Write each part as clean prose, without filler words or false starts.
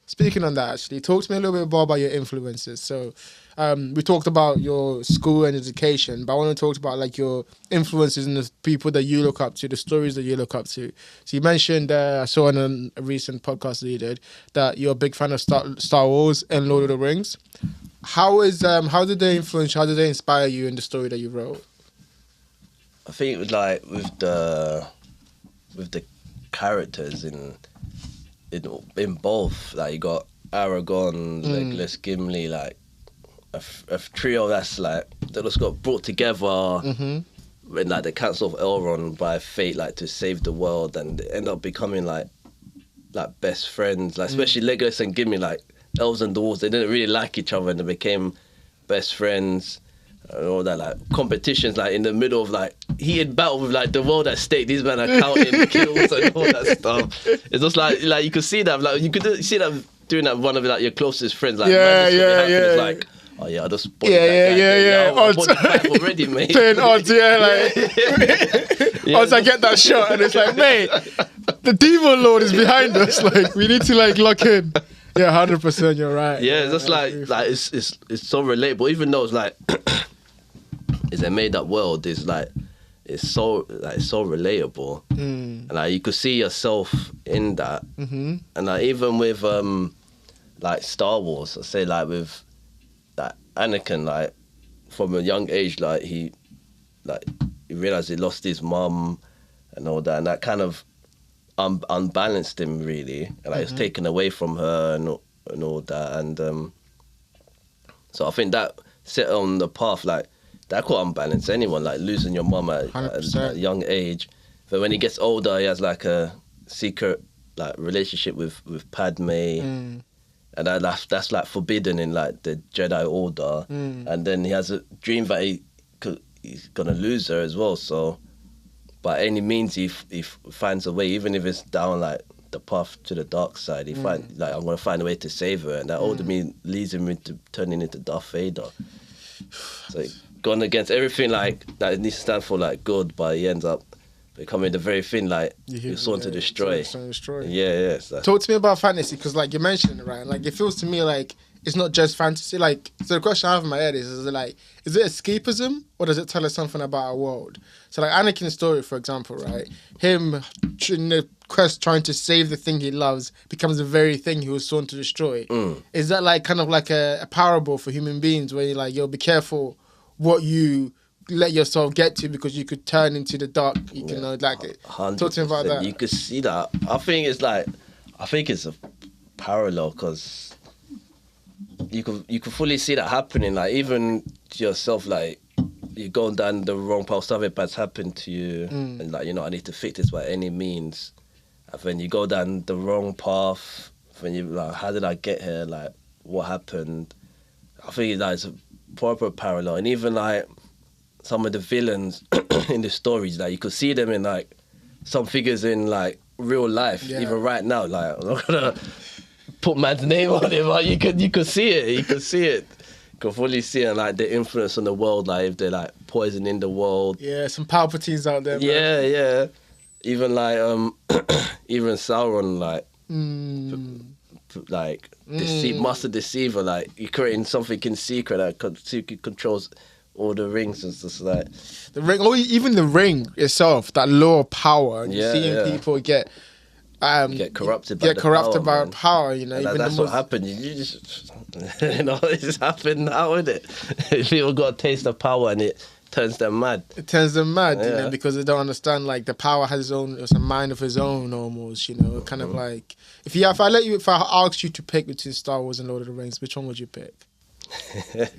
Speaking on that, actually, talk to me a little bit more about your influences. So, we talked about your school and education, but I want to talk about like your influences and the people that you look up to, the stories that you look up to. So you mentioned, I saw on a recent podcast that you did, that you're a big fan of Star Wars and Lord of the Rings. How did they influence? How did they inspire you in the story that you wrote? I think it was like with the characters in both. Like you got Aragorn, Legolas, Gimli, like a trio that's like that just got brought together when like the Council of Elrond by fate, like to save the world, and they end up becoming like best friends. Like especially Legolas and Gimli, like elves and dwarves, they didn't really like each other and they became best friends. And all that, like competitions, like in the middle of like heated battle with like the world at stake. These men are counting kills and all that stuff. It's just like you could see that, like you could see that doing that with one of like your closest friends. Like Yeah. It's like, oh yeah, I just bought that guy. I bought the five already, mate. Playing odds, odds. I get that shot, and it's like, mate, the Demon Lord is behind us. Like we need to like lock in. Yeah, 100%. You're right. Yeah, it's just like it's so relatable, even though it's like. It's a made up world. It's so relatable, and like you could see yourself in that. And like even with like Star Wars, I say like with that Anakin, like from a young age, like he realized he lost his mum and all that, and that kind of unbalanced him really, and like it's taken away from her and all that, and so I think that set on the path like. That could unbalance anyone, like losing your mum at a young age. But when he gets older, he has like a secret like relationship with Padme, and that's like forbidden in like the Jedi Order. And then he has a dream that he's gonna lose her as well. So by any means, he finds a way, even if it's down like the path to the dark side. He finds like I'm gonna find a way to save her, and that older me leads him into turning into Darth Vader. So. Gone against everything like that it needs to stand for like good, but he ends up becoming the very thing like you're sworn to destroy. Yeah. Talk to me about fantasy, because like you mentioned it, right? Like it feels to me like it's not just fantasy. Like so the question I have in my head is it escapism or does it tell us something about our world? So like Anakin's story, for example, right? Him in the quest trying to save the thing he loves becomes the very thing he was sworn to destroy. Is that like kind of like a parable for human beings where you're like, yo, be careful what you let yourself get to because you could turn into the dark. You can like it. Talk to me about that. You could see that. I think it's a parallel because you can fully see that happening. Like even to yourself, like you're going down the wrong path. Something bad's happened to you, and like I need to fix this by any means. And when you go down the wrong path, when you like, how did I get here? Like what happened? I think it's a proper parallel, and even like some of the villains in the stories, like you could see them in like some figures in like real life, even right now. Like I'm not gonna put man's name on it, but you could see it. You could fully see it, like the influence on the world, like if they're like poisoning the world. Yeah, some Palpatines out there. Yeah. Even like even Sauron, like master deceiver, like you're creating something in secret that controls all the rings and stuff like the ring, or even the ring itself, that law of power, and seeing people get corrupted by power, and that's what happened. You just it just happened now, isn't it? People got a taste of power and it turns them mad. Because they don't understand like the power has it's a mind of its own almost, kind of like if I asked you to pick between Star Wars and Lord of the Rings, which one would you pick? I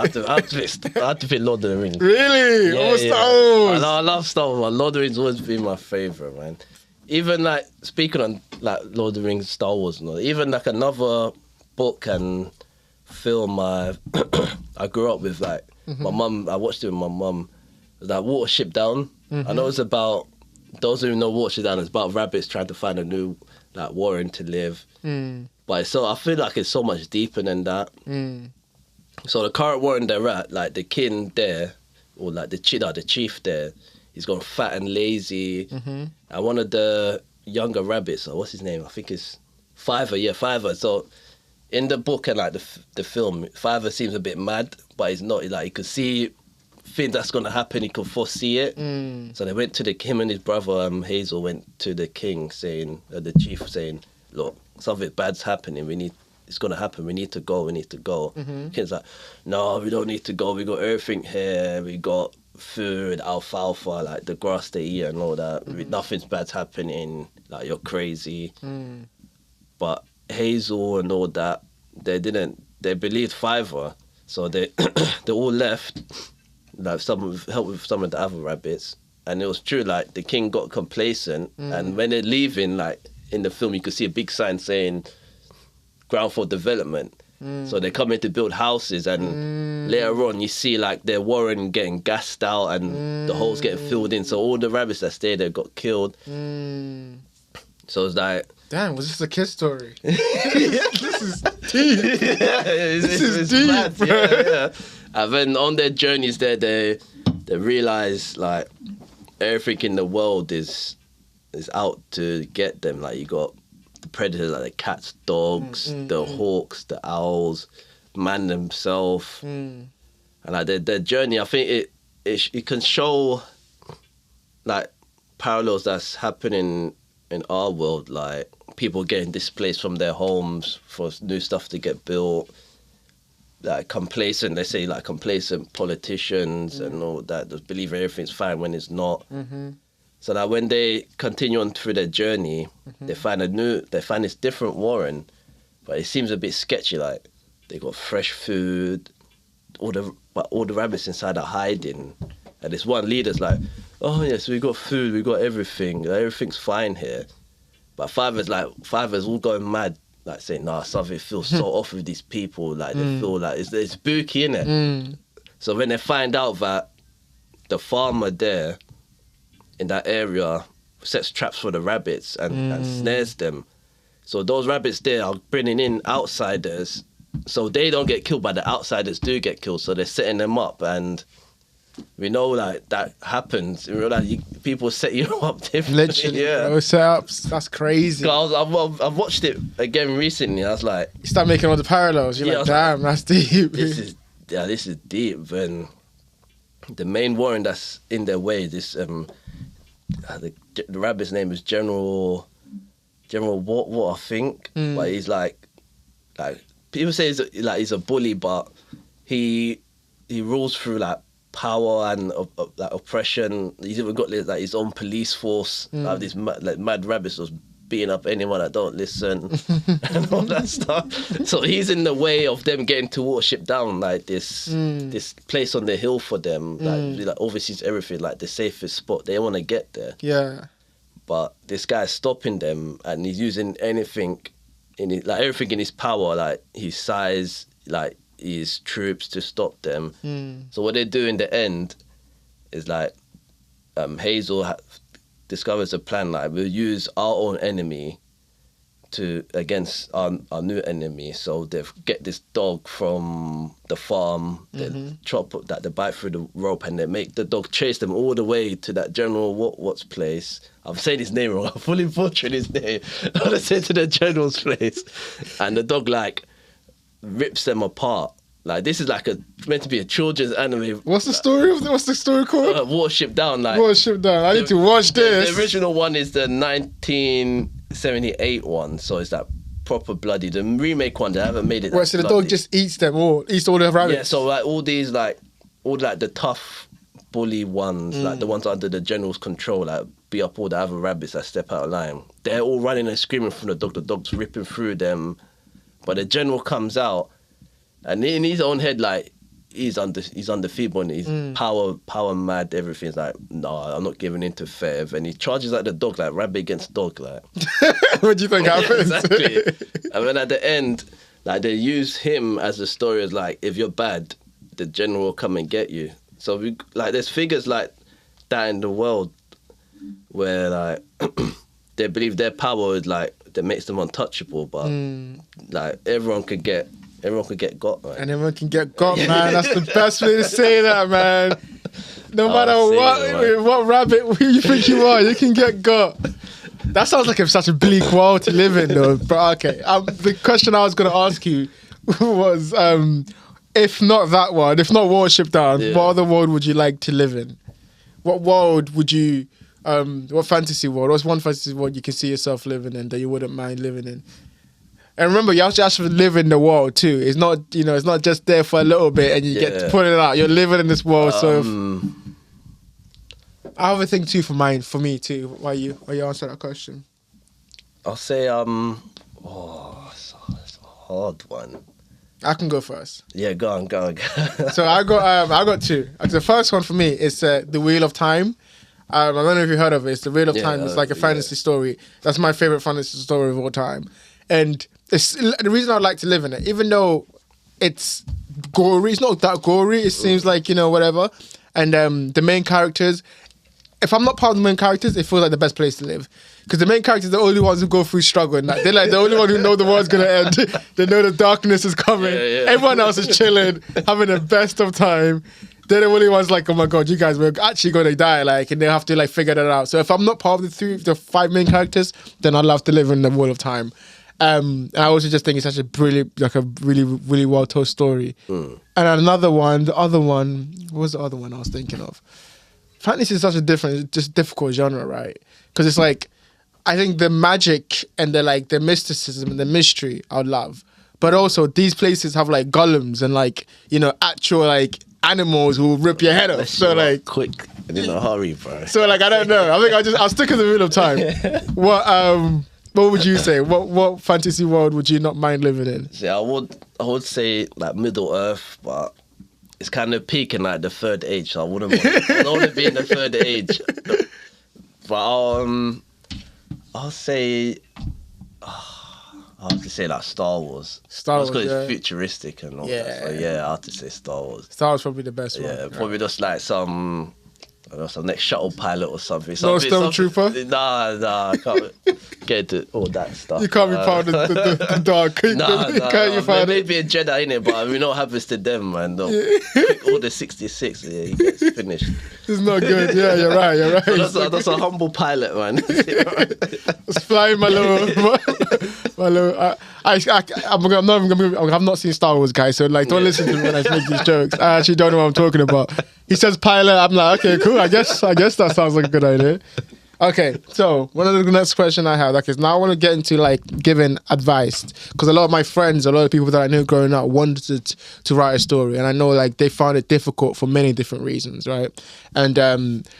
have to pick Lord of the Rings. Really? Yeah, Star Wars? I love Star Wars. Lord of the Rings always been my favourite, man. Even like speaking on like Lord of the Rings, Star Wars, even like another book and film I grew up with, like my mum. I watched it with my mum. It was like Watership Down. I know it's about those who know Watership Down. It's about rabbits trying to find a new like warren to live. But I feel like it's so much deeper than that. So the current warren they're at, like the king there, or like the chief there, he's gone fat and lazy. And one of the younger rabbits, or what's his name? I think it's Fiverr. So in the book and like the film, Fiverr seems a bit mad, but he's not. Like, he could see things that's gonna happen. He could foresee it. So they went to him and his brother Hazel went to the king saying, the chief saying, look, something bad's happening. It's gonna happen. We need to go. King's like, no, we don't need to go. We got everything here. We got food, alfalfa, like the grass they eat and all that. Nothing's bad's happening. Like, you're crazy. But Hazel and all that, they believed Fiverr, so they they all left, like help with some of the other rabbits, and it was true. Like, the king got complacent, and when they're leaving, like in the film, you could see a big sign saying ground for development. So they're coming to build houses, and later on you see like their warren getting gassed out and the holes getting filled in. So all the rabbits that stayed there got killed. So it's like, damn, was this a kid story? This is deep. This is deep, mad. bro. Yeah. And then on their journeys there, they realize like everything in the world is out to get them. Like, you got the predators, like the cats, dogs, the hawks, the owls, man themselves, and like their journey. I think it can show like parallels that's happening in our world, like people getting displaced from their homes for new stuff to get built, like complacent, they say, like complacent politicians and all that, just believe everything's fine when it's not. So that when they continue on through their journey, they find this different warren, but it seems a bit sketchy. Like, they got fresh food, but all the rabbits inside are hiding, and this one leader's like, oh yes, we got food, we got everything, everything's fine here. But Fiverr's all going mad, like saying, nah, something feels so off with these people. Like, they feel like it's spooky, innit? So when they find out that the farmer there in that area sets traps for the rabbits and snares them, so those rabbits there are bringing in outsiders, so they don't get killed, but the outsiders do get killed. So they're setting them up, and we know like that happens. We know that people set you up differently. Literally, yeah. bro, setups. That's crazy. I've watched it again recently. I was like, You start making all the parallels. You're like, damn, that's deep. This is deep. And the main warren that's in their way, this the rabbit's name is General what I think, but he's like people say he's a bully, but he rules through like power and like oppression. He's even got like his own police force. Like these mad rabbits was beating up anyone that don't listen and all that stuff. So he's in the way of them getting to watership down, like this place on the hill for them. Like oversees everything, like the safest spot. They want to get there. Yeah. But this guy's stopping them, and he's using anything everything in his power, like his size, like his troops, to stop them. So what they do in the end is like Hazel discovers a plan, like we'll use our own enemy against our new enemy. So they get this dog from the farm, they chop that, they bite through the rope, and they make the dog chase them all the way to that General what's place. I'm saying his name wrong. I'm fully butchering his name. I'm gonna say to the General's place, and the dog like rips them apart. Like, this is like meant to be a children's anime. What's the story called? Watership Down. Like, Watership Down. I need to watch this. The original one is the 1978 one, so it's that proper bloody. The remake one, they haven't made it. Right, so the dog just eats all the rabbits. Yeah, so like all the tough bully ones, like the ones under the general's control, like beat up all the other rabbits that step out of line. They're all running and screaming from the dog. The dog's ripping through them, but the general comes out. And in his own head, like, he's undefeatable and he's power mad, everything's like, no, I'm not giving in to Fev. And he charges like the dog, like rabbit against dog, like. What do you think happens? Exactly. And then at the end, like, they use him as the story as like, if you're bad, the general will come and get you. So there's figures like that in the world where like they believe their power is like that makes them untouchable, but like everyone could get got, right? And everyone can get got, man. That's the best way to say that, man. No matter what rabbit you think you are, you can get got. That sounds like it's such a bleak world to live in, though. But okay, the question I was going to ask you was, if not that one, if not Watership Down, what other world would you like to live in? What world would you, what fantasy world? What's one fantasy world you can see yourself living in that you wouldn't mind living in? And remember, you have to actually live in the world too. It's not, it's not just there for a little bit and you get to put it out. You're living in this world. So I have a thing too for me too. While you answer that question, I'll say it's a hard one. I can go first. Yeah, go on. So I got two. The first one for me is the Wheel of Time. I don't know if you heard of it. It's the Wheel of Time. It's like a fantasy story. That's my favorite fantasy story of all time. And it's the reason I'd like to live in it, even though it's gory. It's not that gory. It seems like, whatever. And the main characters, if I'm not part of the main characters, it feels like the best place to live. Because the main characters are the only ones who go through struggle. And they're like the only one who know the world's going to end. They know the darkness is coming. Everyone else is chilling, having the best of time. They're the only ones like, oh my God, you guys were actually going to die. And they have to figure that out. So if I'm not part of the five main characters, then I'd love to live in the Wheel of Time. I also just think it's such a brilliant, a really, really well told story. And another one, what was the other one I was thinking of? Fantasy is such a difficult genre, right? Because it's I think the magic and the mysticism and the mystery I would love. But also these places have golems and actual animals who will rip your head off. So quick and in a hurry, bro. So I don't know. I think I'll stick in the Wheel of Time. What would you say? What fantasy world would you not mind living in? Yeah, I would say Middle Earth, but it's kind of peaking the third age. So I don't want to be in the third age. But I'll say I have to say Star Wars. Star Wars, because it's futuristic and all that. So yeah, I have to say Star Wars. Star Wars probably the best one. Yeah, probably just some next shuttle pilot or something. No stormtrooper? Nah, I can't get into all that stuff. You can't be part of the dark. Nah, maybe a Jedi in it, but we know what happens to them, man. Pick all the 66, he gets finished. It's not good. Yeah, you're right. So that's a humble pilot, man. Just flying my little. I'm not even gonna. I've not seen Star Wars, guys. So don't listen to me when I make these jokes. I actually don't know what I'm talking about. He says pilot. I'm like, okay, cool. I guess that sounds like a good idea. Okay, so one of the next question I have, is now I want to get into giving advice, because a lot of my friends, a lot of people that I knew growing up wanted to write a story, and I know they found it difficult for many different reasons, right? And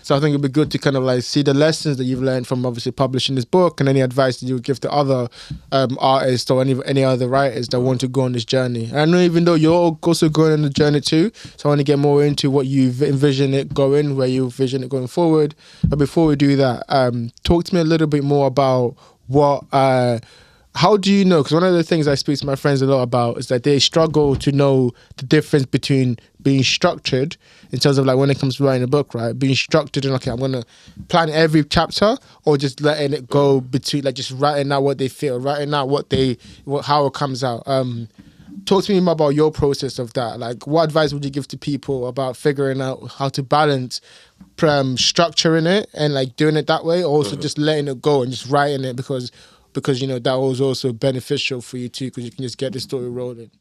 so I think it'd be good to kind of see the lessons that you've learned from obviously publishing this book, and any advice that you would give to other artists or any other writers that want to go on this journey. And I know even though you're also going on the journey too, so I want to get more into what you envision it going, where you envision it going forward. But before we do that, talk to me a little bit more about how do you know? Because one of the things I speak to my friends a lot about is that they struggle to know the difference between being structured in terms of when it comes to writing a book, right? Being structured and okay, I'm gonna plan every chapter, or just letting it go between just writing out what they feel, writing out how it comes out. Talk to me more about your process of that. What advice would you give to people about figuring out how to balance structuring it and doing it that way, or also just letting it go and just writing it because that was also beneficial for you too, because you can just get the story rolling.